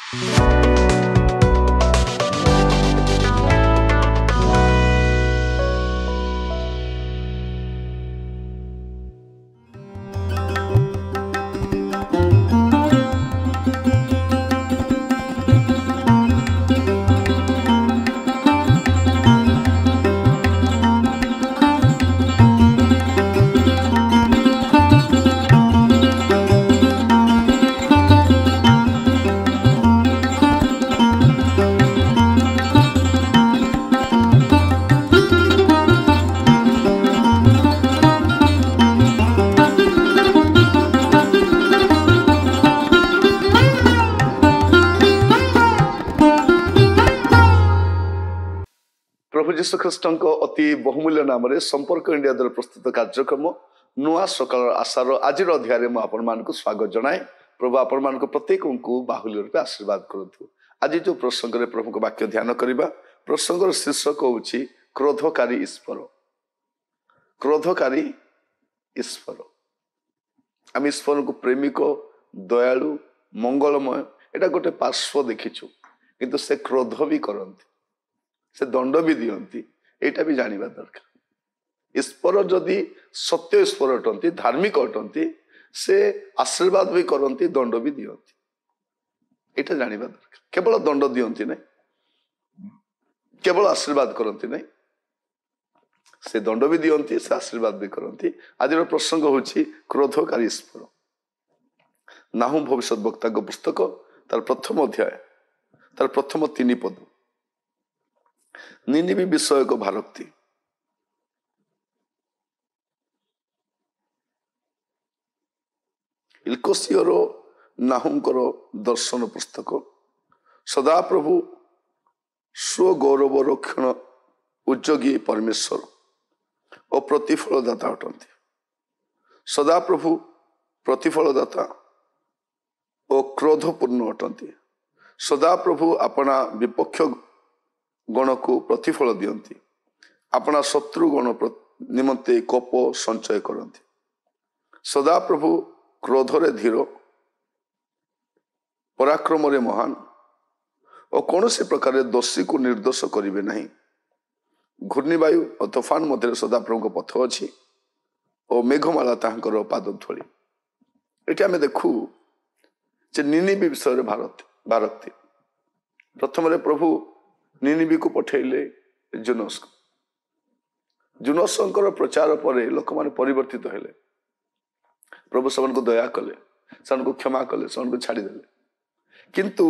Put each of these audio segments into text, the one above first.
प्रभु जीशु ख्रीष्ट अति बहुमूल्य नाम संपर्क इंडिया द्वारा प्रस्तुत कार्यक्रम नुआ सकाल आशार आज अध्याय में आपण मानक स्वागत जनाए। प्रभु आपण मानक प्रत्येक को बाहुल्य रूप आशीर्वाद करतु। आज जो प्रसंग में प्रभु को वाक्य ध्यान करवा प्रसंगर शीर्षक हूँ क्रोधकारी ईश्वर। क्रोधकारी ईश्वर आम ईश्वर को प्रेमिक दयालु मंगलमय एटा गोटे पार्श्व देखीचु किंतु से क्रोध भी करती से दंड भी दियंती एटा भी जानिबा दरकार। ईश्वर जदि सत्य ईश्वर अटंती धार्मिक अटंती से आशीर्वाद भी करती दंड भी दियंती एटा जानिबा दरकार। केवल दंड दियंती नहीं केवल आशीर्वाद करती नहीं से दंड भी दियंती से आशीर्वाद भी करती। आज प्रसंग होची क्रोधकारी ईश्वर। नाहुम भविष्यत वक्ता पुस्तक तार प्रथम अध्याय तार प्रथम 3 पद निनिबी विषय को भारती इल्कोसियर नाहुमकर दर्शन पुस्तक सदा प्रभु स्वगौरव रक्षण उद्योगी परमेश्वर और प्रतिफलदाता अटंती। सदा प्रभु प्रतिफलदाता और क्रोधपूर्ण अटंती। सदा प्रभु अपना विपक्ष गण को प्रतिफल दियंती अपना शत्रु गण निमंते कोप संचय करती। सदा प्रभु क्रोधरे धीर पराक्रम रे महान और कौन से प्रकार दोषी को निर्दोष करिवे नहीं। घूर्णिवायु और तूफान मध्य सदा प्रभु को पथ अच्छी और मेघमाला तांकर पादधूली। ये आम देखू जे निनिबी विषय भारती प्रथम प्रभु निनिबी को पठेले जुनस को। जुनसंकर प्रचार पर लोक मैंने परिवर्तित हेले। प्रभु सबन को दया कले सन को क्षमा कले सन को छाड़ीदे किंतु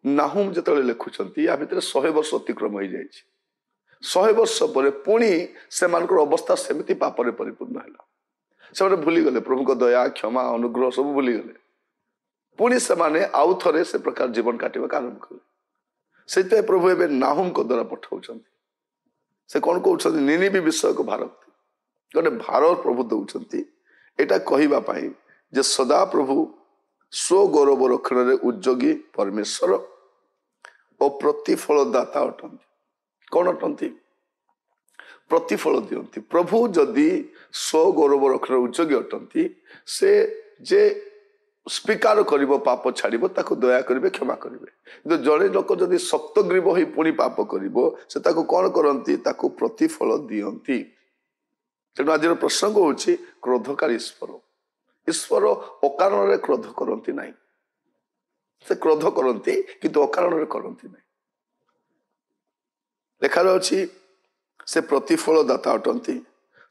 नाहुम जो लिखुंट या भितर 100 वर्ष अतिक्रम हो जाए 100 वर्ष पर पुणी से अवस्था सेमती पापरे परिपूर्ण है। से भूलीगले प्रभु को दया क्षमा अनुग्रह सब भूलीगले पुणी से आउ थे से प्रकार जीवन काटवा आरंभ कले। से प्रभु एवं नाहुम को द्वारा पठाऊँ से कौन कहते निनिबी विषय को भारती गोटे भारत प्रभु दौरान एटा कहवाई जे सदा प्रभु स्वगौरव रक्षण उद्योगी परमेश्वर और प्रतिफलदाता अटंती। कौन अटंती प्रतिफल दियंती। प्रभु जदि स्वगौरव रक्षण उद्योगी अटंती से जे स्वीकार करिबो पाप छाड़िबो ताको दया करिवे क्षमा करिवे। तो जड़े लोक जदि शक्तग्रीव होई पुणी पाप करिबो से ताको कौन करंती ताको प्रतिफल दियंती। तेणु आज प्रसंग होची क्रोधकारी ईश्वर। ईश्वर अकारण रे क्रोध करंती नहीं से क्रोध करंती किंतु अकारण रे करंती नहीं। देखा जाउची से प्रतिफलदाता अटंती।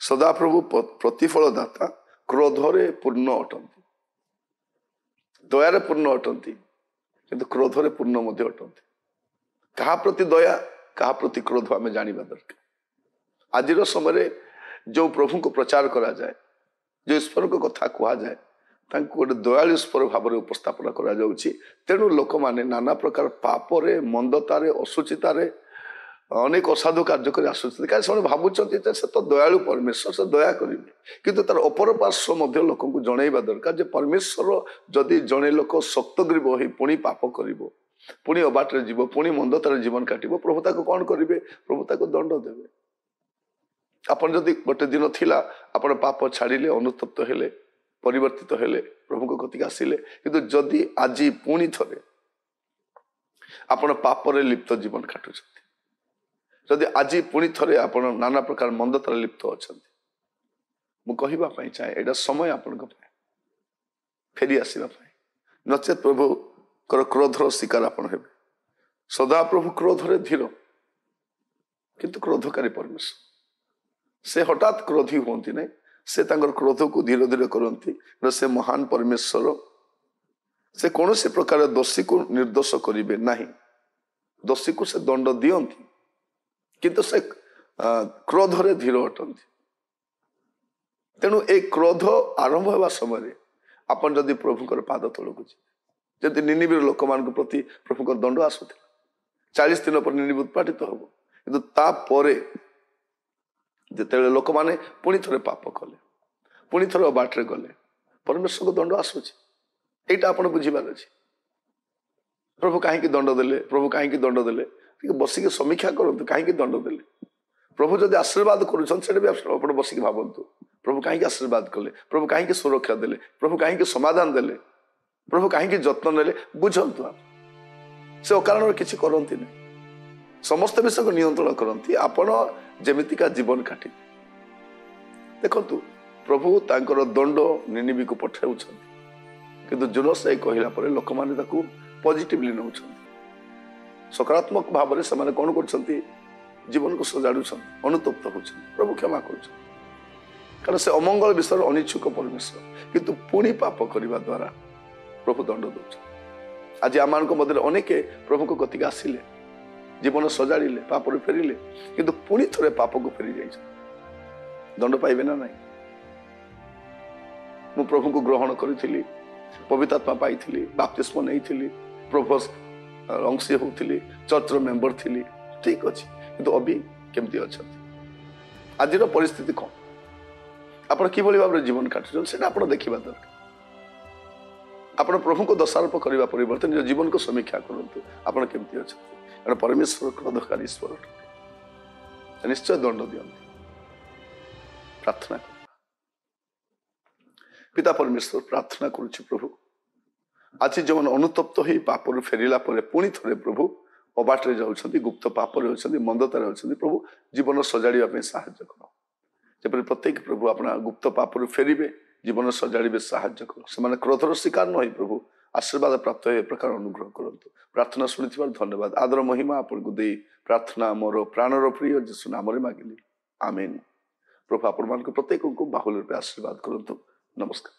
सदा प्रभु प्रतिफलदाता क्रोधरे पूर्ण अटंती दयारे पूर्ण अटंती किंतु क्रोधरे पूर्ण मध्य अटंती। कहा प्रति दया कहा प्रति क्रोध आम जानिबा दरकार। आज समय जो प्रभु को प्रचार करा जाए जो ईश्वर को कथा कह जाए गोटे दयालु ईश्वर भाव में उपस्थापन करा जाउची। तेणु लोक माने नाना प्रकार पापरे मंदतारे असुचितारे अनेक असाधु कार्य कर आसुच्च भावुं से तो दयालु परमेश्वर से दया करेंगे किंतु तार अपर पार्श्व मध्य लोक जनइबा दरकार जे परमेश्वर जदि जड़े लोक शक्तग्रीव हो पुणी पाप कर पुणी अबाटे जीव पुणी मंदतार जीवन काटब प्रभु ताको कौन करेंगे प्रभु ताको दंड देवे। आपन जदि गोटे दिन थिला आपन पाप छाड़िले अनुतप्त हेले परिवर्तित हेले प्रभु को कतिक आसिले किंतु जदि आज पुणी थरे ଆପଣ ପାପରେ ଲିପ୍ତ ଜୀବନ କାଟୁଛନ୍ତି। ଯଦି ଆଜି ପୁଣି ଥରେ ଆପଣ ନାନା ପ୍ରକାର ମନ୍ଦତାରେ ଲିପ୍ତ ଅଛନ୍ତି, ମୁଁ କହିବା ପାଇଁ ଚାହେଁ ଏଇଟା ସମୟ ଆପଣଙ୍କ ପାଇଁ ଫେରି ଆସିବା ପାଇଁ। ନଚେତ୍ ପ୍ରଭୁଙ୍କର କ୍ରୋଧର ଶିକାର ଆପଣ ହେବେ। ସଦାପ୍ରଭୁ କ୍ରୋଧରେ ଧୀର, କିନ୍ତୁ କ୍ରୋଧକାରୀ ପରମେଶ୍ୱର। ସେ ହଠାତ୍ କ୍ରୋଧୀ ହୁଅନ୍ତି ନାହିଁ, ସେ ତାଙ୍କର କ୍ରୋଧକୁ ଧୀରେ ଧୀରେ କରନ୍ତି। ସେ ମହାନ ପରମେଶ୍ୱର, ସେ କୌଣସି ପ୍ରକାର ଦୋଷୀକୁ ନିର୍ଦ୍ଦୋଷ କରିବେ ନାହିଁ। ଦୋଷୀକୁ ସେ ଦଣ୍ଡ ଦିଅନ୍ତି, କିନ୍ତୁ ସେ କ୍ରୋଧରେ ଧୀର ଅଟନ୍ତି। ତେଣୁ এই କ୍ରୋଧ ଆରମ୍ଭ ହେବା ସମୟରେ ଆପଣ ଯଦି ପ୍ରଭୁଙ୍କର ପାଦ ତଳକୁ ଯିବେ, ଯଦି ନିନିବେର ଲୋକମାନଙ୍କ ପ୍ରତି ପ୍ରଭୁଙ୍କର ଦଣ୍ଡ ଆସୁଥିଲା, 40 ଦିନ ପରେ ନିନିବେ ଉତ୍ପାଟିତ ହବ। କିନ୍ତୁ ତାପରେ ଯେତେବେଳେ ଲୋକମାନେ ପୁଣି ଥରେ ପାପ କଲେ, ପୁଣି ଥରେ ଅବାଟରେ ଗଲେ, ପରମେଶ୍ୱରଙ୍କ ଦଣ୍ଡ ଆସୁଛି। এইটা ଆପଣ ବୁଝିବାର ଅଛି। ପ୍ରଭୁ କାହିଁକି ଦଣ୍ଡ ଦେଲେ, ପ୍ରଭୁ କାହିଁକି ଦଣ୍ଡ ଦେଲେ, ଟିକେ ବସିକି ସମୀକ୍ଷା କରନ୍ତୁ କାହିଁକି ଦଣ୍ଡ ଦେଲେ। ପ୍ରଭୁ ଯଦି ଆଶୀର୍ବାଦ କରୁଛନ୍ତି ସେଟା ବି ଆପଣ ବସିକି ଭାବନ୍ତୁ, ପ୍ରଭୁ କାହିଁକି ଆଶୀର୍ବାଦ କଲେ, ପ୍ରଭୁ କାହିଁକି ସୁରକ୍ଷା ଦେଲେ, ପ୍ରଭୁ କାହିଁକି ସମାଧାନ ଦେଲେ, ପ୍ରଭୁ କାହିଁକି ଯତ୍ନ ନେଲେ, ବୁଝନ୍ତୁ। ସେ ଅକାରଣରେ କିଛି କରନ୍ତିନି, ସମସ୍ତ ବିଷୟକୁ ନିୟନ୍ତ୍ରଣ କରନ୍ତି। ଆପଣ ଯେମିତିକା ଜୀବନ କାଟି ଦେଖନ୍ତୁ, ପ୍ରଭୁ ତାଙ୍କର ଦଣ୍ଡ ନିନିବେକୁ ପଠାଉଛନ୍ତି, କିନ୍ତୁ ଜୋନାସ୍ ଯାଇ କହିଲା ପରେ ଲୋକମାନେ ତାକୁ ପଜିଟିଭଲି ନେଉଛନ୍ତି। ସକାରାତ୍ମକ ଭାବରେ ସେମାନେ କ'ଣ କରୁଛନ୍ତି, ଜୀବନକୁ ସଜାଡୁଛନ୍ତି, ଅନୁତପ୍ତ ହେଉଛନ୍ତି, ପ୍ରଭୁ କ୍ଷମା କରୁଛନ୍ତି। କାରଣ ସେ ଅମଙ୍ଗଳ ବିଷୟରେ ଅନିଚ୍ଛୁକ ପରମେଶ୍ୱର, କିନ୍ତୁ ପୁଣି ପାପ କରିବା ଦ୍ୱାରା ପ୍ରଭୁ ଦଣ୍ଡ ଦେଉଛନ୍ତି। ଆଜି ଆମମାନଙ୍କ ମଧ୍ୟରେ ଅନେକ ପ୍ରଭୁଙ୍କ କତିକି ଆସିଲେ, ଜୀବନ ସଜାଡ଼ିଲେ, ପାପରୁ ଫେରିଲେ, କିନ୍ତୁ ପୁଣି ଥରେ ପାପକୁ ଫେରି ଯାଇଛନ୍ତି। ଦଣ୍ଡ ପାଇବେ ନା ନାହିଁ? ମୁଁ ପ୍ରଭୁଙ୍କୁ ଗ୍ରହଣ କରିଥିଲି, ପବିତ୍ର ଆତ୍ମା ପାଇଥିଲି, ବାପ୍ତିସ୍ମ ନେଇଥିଲି, ପ୍ରଭୁ ଅଂଶୀ ହେଉଥିଲି, ଚର୍ଚ୍ଚର ମେମ୍ବର ଥିଲି, ଠିକ ଅଛି, କିନ୍ତୁ ଅବି କେମିତି ଅଛନ୍ତି? ଆଜିର ପରିସ୍ଥିତି କ'ଣ? ଆପଣ କିଭଳି ଭାବରେ ଜୀବନ କାଟୁଛନ୍ତି ସେଟା ଆପଣ ଦେଖିବା ଦରକାର। ଆପଣ ପ୍ରଭୁଙ୍କୁ ଦୋଷାରୋପ କରିବା ପରିବର୍ତ୍ତେ ନିଜ ଜୀବନକୁ ସମୀକ୍ଷା କରନ୍ତୁ, ଆପଣ କେମିତି ଅଛନ୍ତି। କାରଣ ପରମେଶ୍ୱର କ୍ରୋଧକାରୀ ଈଶ୍ୱର ନିଶ୍ଚୟ ଦଣ୍ଡ ଦିଅନ୍ତି। ପ୍ରାର୍ଥନା କର। ପିତା ପରମେଶ୍ୱର, ପ୍ରାର୍ଥନା କରୁଛି ପ୍ରଭୁ, ଆଜି ଯେଉଁମାନେ ଅନୁତପ୍ତ ହୋଇ ପାପରୁ ଫେରିଲା ପରେ ପୁଣି ଥରେ ପ୍ରଭୁ ଅବାଟରେ ଯାଉଛନ୍ତି, ଗୁପ୍ତ ପାପରେ ଅଛନ୍ତି, ମନ୍ଦତାରେ ଅଛନ୍ତି, ପ୍ରଭୁ ଜୀବନ ସଜାଡ଼ିବା ପାଇଁ ସାହାଯ୍ୟ କର। ଯେପରି ପ୍ରତ୍ୟେକ ପ୍ରଭୁ ଆପଣ ଗୁପ୍ତ ପାପରୁ ଫେରିବେ, ଜୀବନ ସଜାଡ଼ିବେ, ସାହାଯ୍ୟ କର। ସେମାନେ କ୍ରୋଧର ଶିକାର ନ ହୋଇ ପ୍ରଭୁ ଆଶୀର୍ବାଦ ପ୍ରାପ୍ତ ଏ ପ୍ରକାର ଅନୁଗ୍ରହ କରନ୍ତୁ। ପ୍ରାର୍ଥନା ଶୁଣିଥିବାର ଧନ୍ୟବାଦ, ଆଦର ମହିମା ଆପଣଙ୍କୁ ଦେଇ ପ୍ରାର୍ଥନା ମୋର ପ୍ରାଣର ପ୍ରିୟ ଯୀଶୁ ନାମରେ ମାଗିଲି, ଆମେନ୍। ପ୍ରଭୁ ଆପଣମାନଙ୍କୁ ପ୍ରତ୍ୟେକଙ୍କୁ ବାହୁଲ୍ୟ ରୂପେ ଆଶୀର୍ବାଦ କରନ୍ତୁ। ନମସ୍କାର।